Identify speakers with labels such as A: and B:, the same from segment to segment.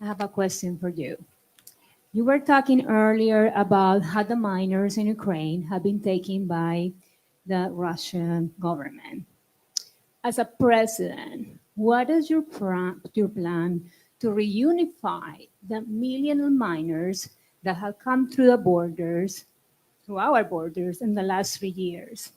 A: I have a question for you. You were talking earlier about how the miners in Ukraine have been taken by the Russian government. As a president, what is your plan to reunify the million of miners that have come through the borders, through our borders in the last 3 years?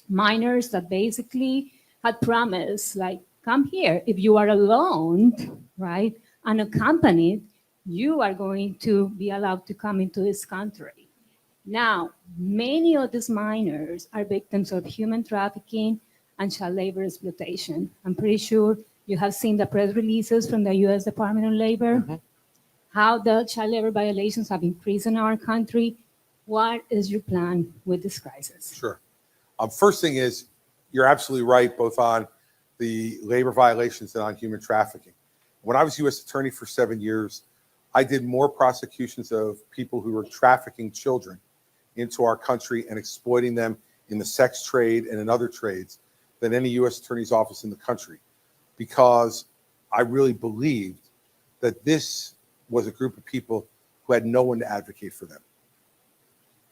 A: Miners that basically had promised, like, come here. If you are alone, right, unaccompanied, you are going to be allowed to come into this country. Now, many of these minors are victims of human trafficking and child labor exploitation. I'm pretty sure you have seen the press releases from the US Department of Labor, how the child labor violations have increased in our country. What is your plan with this crisis?
B: Sure. First thing is, you're absolutely right, both on the labor violations and on human trafficking. When I was U.S. Attorney for 7 years, I did more prosecutions of people who were trafficking children into our country and exploiting them in the sex trade and in other trades than any U.S. Attorney's office in the country, because I really believed that this was a group of people who had no one to advocate for them.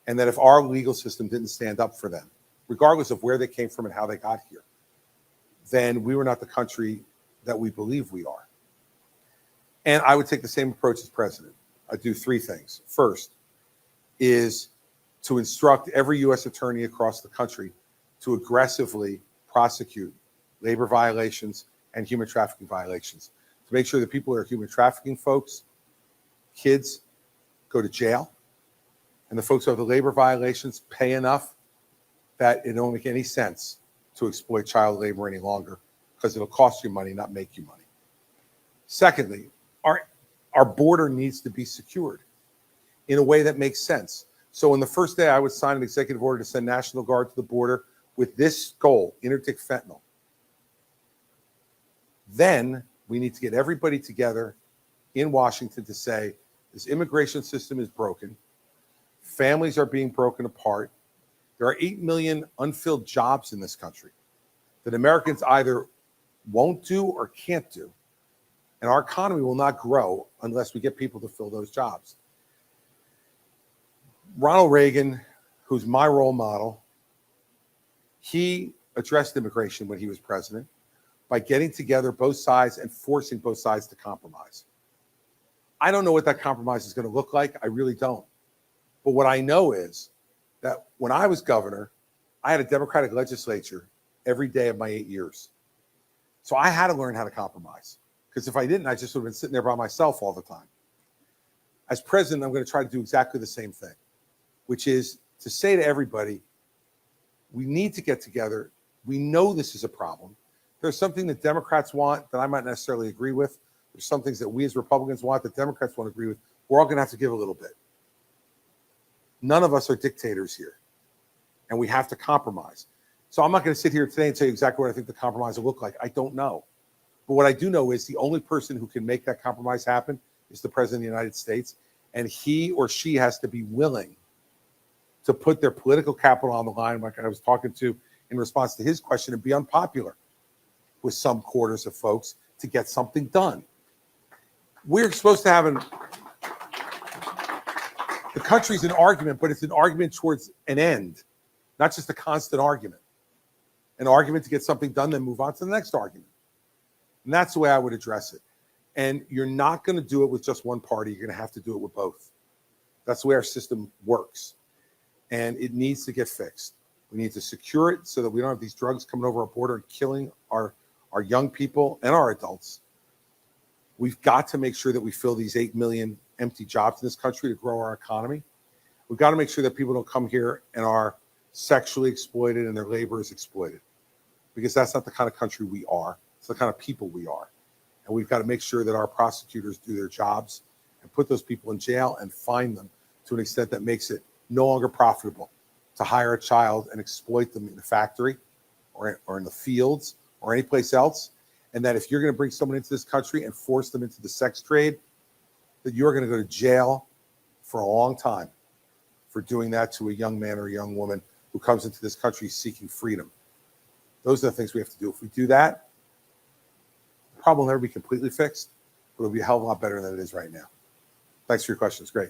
B: And that if our legal system didn't stand up for them, regardless of where they came from and how they got here, then we were not the country that we believe we are. And I would take the same approach as president. I'd do three things. First is to instruct every U.S. attorney across the country to aggressively prosecute labor violations and human trafficking violations, to make sure that people who are human trafficking folks, kids, go to jail, and the folks who have the labor violations pay enough that it don't make any sense to exploit child labor any longer, because it'll cost you money, not make you money. Secondly, our border needs to be secured in a way that makes sense. So on the first day, I would sign an executive order to send National Guard to the border with this goal: interdict fentanyl. Then we need to get everybody together in Washington to say, this immigration system is broken. Families are being broken apart. There are 8 million unfilled jobs in this country that Americans either won't do or can't do. And our economy will not grow unless we get people to fill those jobs. Ronald Reagan, who's my role model, he addressed immigration when he was president by getting together both sides and forcing both sides to compromise. I don't know what that compromise is going to look like. I really don't. But what I know is that when I was governor, I had a Democratic legislature every day of my 8 years. So I had to learn how to compromise, because if I didn't, I just would have been sitting there by myself all the time. As president, I'm going to try to do exactly the same thing, which is to say to everybody, we need to get together. We know this is a problem. There's something that Democrats want that I might not necessarily agree with. There's some things that we as Republicans want that Democrats won't agree with. We're all going to have to give a little bit. None of us are dictators here, and we have to compromise. So I'm not going to sit here today and tell you exactly what I think the compromise will look like. I don't know. But what I do know is the only person who can make that compromise happen is the President of the United States, and he or she has to be willing to put their political capital on the line, like I was talking to in response to his question, and be unpopular with some quarters of folks to get something done. We're supposed to have the country's an argument, but it's an argument towards an end, not just a constant argument. An argument to get something done, then move on to the next argument. And that's the way I would address it. And you're not going to do it with just one party. You're going to have to do it with both. That's the way our system works. And it needs to get fixed. We need to secure it so that we don't have these drugs coming over our border and killing our young people and our adults. We've got to make sure that we fill these 8 million empty jobs in this country to grow our economy. We've got to make sure that people don't come here and are sexually exploited and their labor is exploited, because that's not the kind of country we are. It's the kind of people we are. And we've got to make sure that our prosecutors do their jobs and put those people in jail and fine them to an extent that makes it no longer profitable to hire a child and exploit them in the factory or in the fields or any place else. And that if you're going to bring someone into this country and force them into the sex trade, that you're going to go to jail for a long time for doing that to a young man or a young woman who comes into this country seeking freedom. Those are the things we have to do. If we do that, the problem will never be completely fixed, but it'll be a hell of a lot better than it is right now. Thanks for your questions. Great.